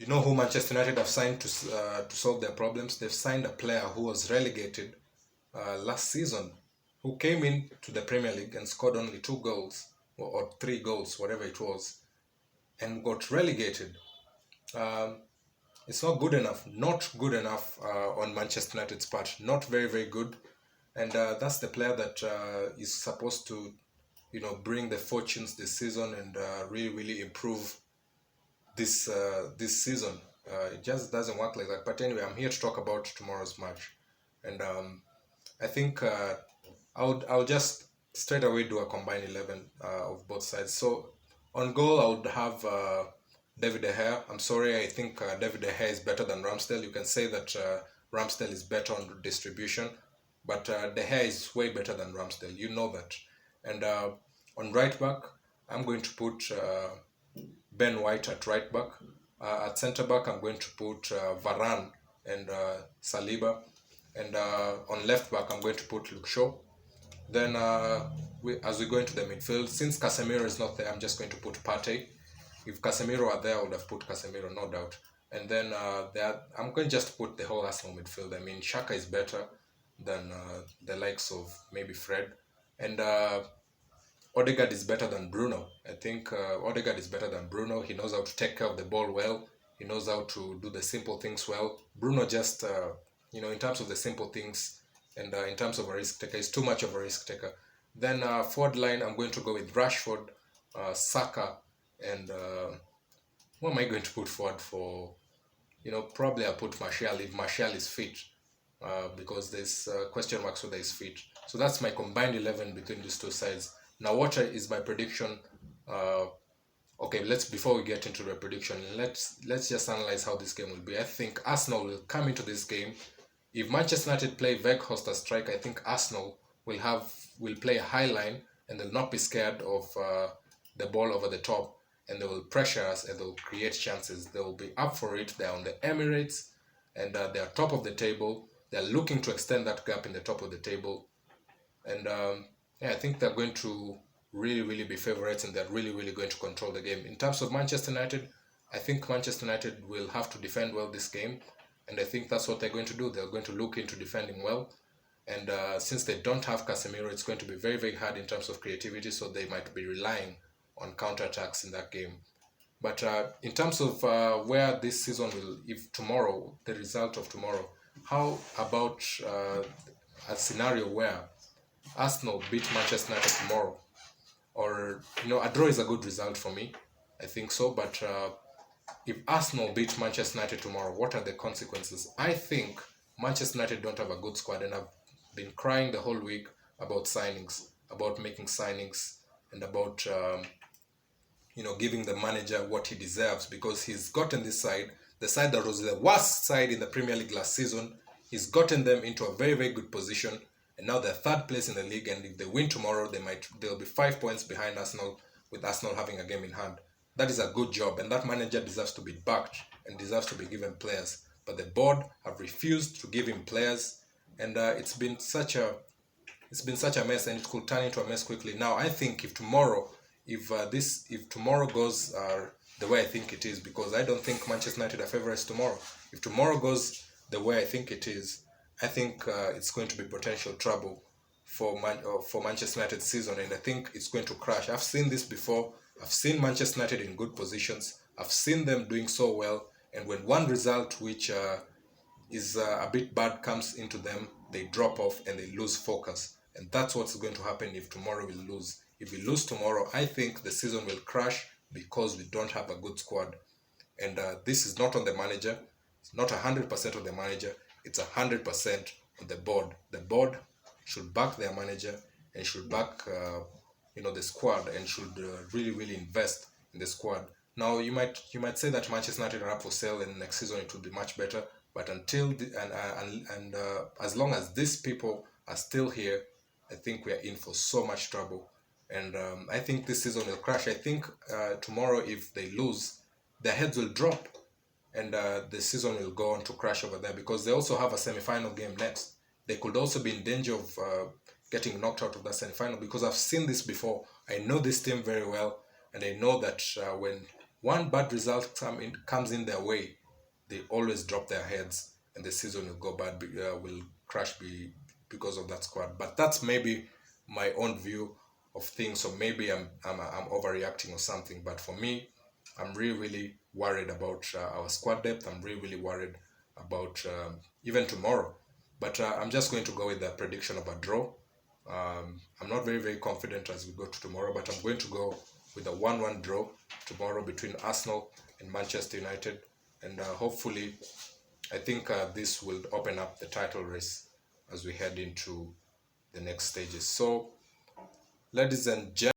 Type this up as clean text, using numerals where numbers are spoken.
You know who Manchester United have signed to solve their problems? They've signed a player who was relegated last season, who came into the Premier League and scored only 2 goals or 3 goals, whatever it was, and got relegated. Um, it's not good enough. Not good enough on Manchester United's part. Not very, very good. And that's the player that is supposed to, bring the fortunes this season and really, really improve this season. It just doesn't work like that. But anyway, I'm here to talk about tomorrow's match, and I think I'll just straight away do a combined 11 of both sides. So on goal, I would have David De Gea. I'm sorry, I think David De Gea is better than Ramsdale. You can say that Ramsdale is better on distribution, but De Gea is way better than Ramsdale. You know that. And on right back, I'm going to put Ben White at right back. At centre back, I'm going to put Varane and Saliba. And on left back, I'm going to put Luke Shaw. Then, as we go into the midfield, since Casemiro is not there, I'm just going to put Partey. If Casemiro are there, I would have put Casemiro, no doubt. And then I'm going to just put the whole Arsenal midfield. I mean, Xhaka is better than the likes of maybe Fred. And Odegaard is better than Bruno. I think Odegaard is better than Bruno. He knows how to take care of the ball well. He knows how to do the simple things well. Bruno just, in terms of the simple things and in terms of a risk taker, is too much of a risk taker. Then forward line, I'm going to go with Rashford, Saka, and who am I going to put forward for? Probably I'll put Martial if Martial is fit. Because there's question marks whether he's fit. So that's my combined 11 between these two sides. Now, what is my prediction? Okay, before we get into the prediction, let's just analyze how this game will be. I think Arsenal will come into this game. If Manchester United play Weghorst as striker, I think Arsenal will play a high line and they'll not be scared of the ball over the top, and they will pressure us and they'll create chances. They will be up for it. They're on the Emirates and they're top of the table. They're looking to extend that gap in the top of the table, and I think they're going to really, really be favorites, and they're really, really going to control the game. In terms of Manchester United, I think Manchester United will have to defend well this game, and I think that's what they're going to do. They're going to look into defending well, and since they don't have Casemiro, it's going to be very, very hard in terms of creativity, so they might be relying on counterattacks in that game. But in terms of where this season will, if tomorrow, the result of tomorrow, how about a scenario where Arsenal beat Manchester United tomorrow? Or, a draw is a good result for me. I think so. But if Arsenal beat Manchester United tomorrow, what are the consequences? I think Manchester United don't have a good squad, and I've been crying the whole week about signings, about making signings, and about giving the manager what he deserves, because he's gotten this side, the side that was the worst side in the Premier League last season. He's gotten them into a very, very good position, and now they're third place in the league. And if they win tomorrow, they'll be 5 points behind Arsenal, with Arsenal having a game in hand. That is a good job, and that manager deserves to be backed and deserves to be given players. But the board have refused to give him players, and it's been such a mess, and it could turn into a mess quickly. Now, I think if tomorrow goes the way I think it is, because I don't think Manchester United are favorites tomorrow. If tomorrow goes the way I think it is, I think it's going to be potential trouble for Manchester United's season, and I think it's going to crash. I've seen this before. I've seen Manchester United in good positions. I've seen them doing so well, and when one result which is a bit bad comes into them, they drop off and they lose focus. And that's what's going to happen if tomorrow we lose. If we lose tomorrow, I think the season will crash because we don't have a good squad. And this is not on the manager. It's not 100% on the manager. It's 100% on the board. The board should back their manager and should back the squad, and should really, really invest in the squad. Now, you might say that Manchester United are up for sale and next season it will be much better. But as long as these people are still here, I think we are in for so much trouble. And I think this season will crash. I think tomorrow, if they lose, their heads will drop, and the season will go on to crash over there, because they also have a semi-final game next. They could also be in danger of getting knocked out of that semi-final, because I've seen this before. I know this team very well, and I know that when one bad result comes in their way, they always drop their heads, and the season will go bad, will crash because of that squad. But that's maybe my own view of things. So maybe I'm overreacting or something. But for me, I'm really worried about our squad depth. I'm really worried about even tomorrow. But I'm just going to go with the prediction of a draw. I'm not very confident as we go to tomorrow, but I'm going to go with a 1-1 draw tomorrow between Arsenal and Manchester United, and hopefully, I think this will open up the title race as we head into the next stages. So, ladies and gentlemen.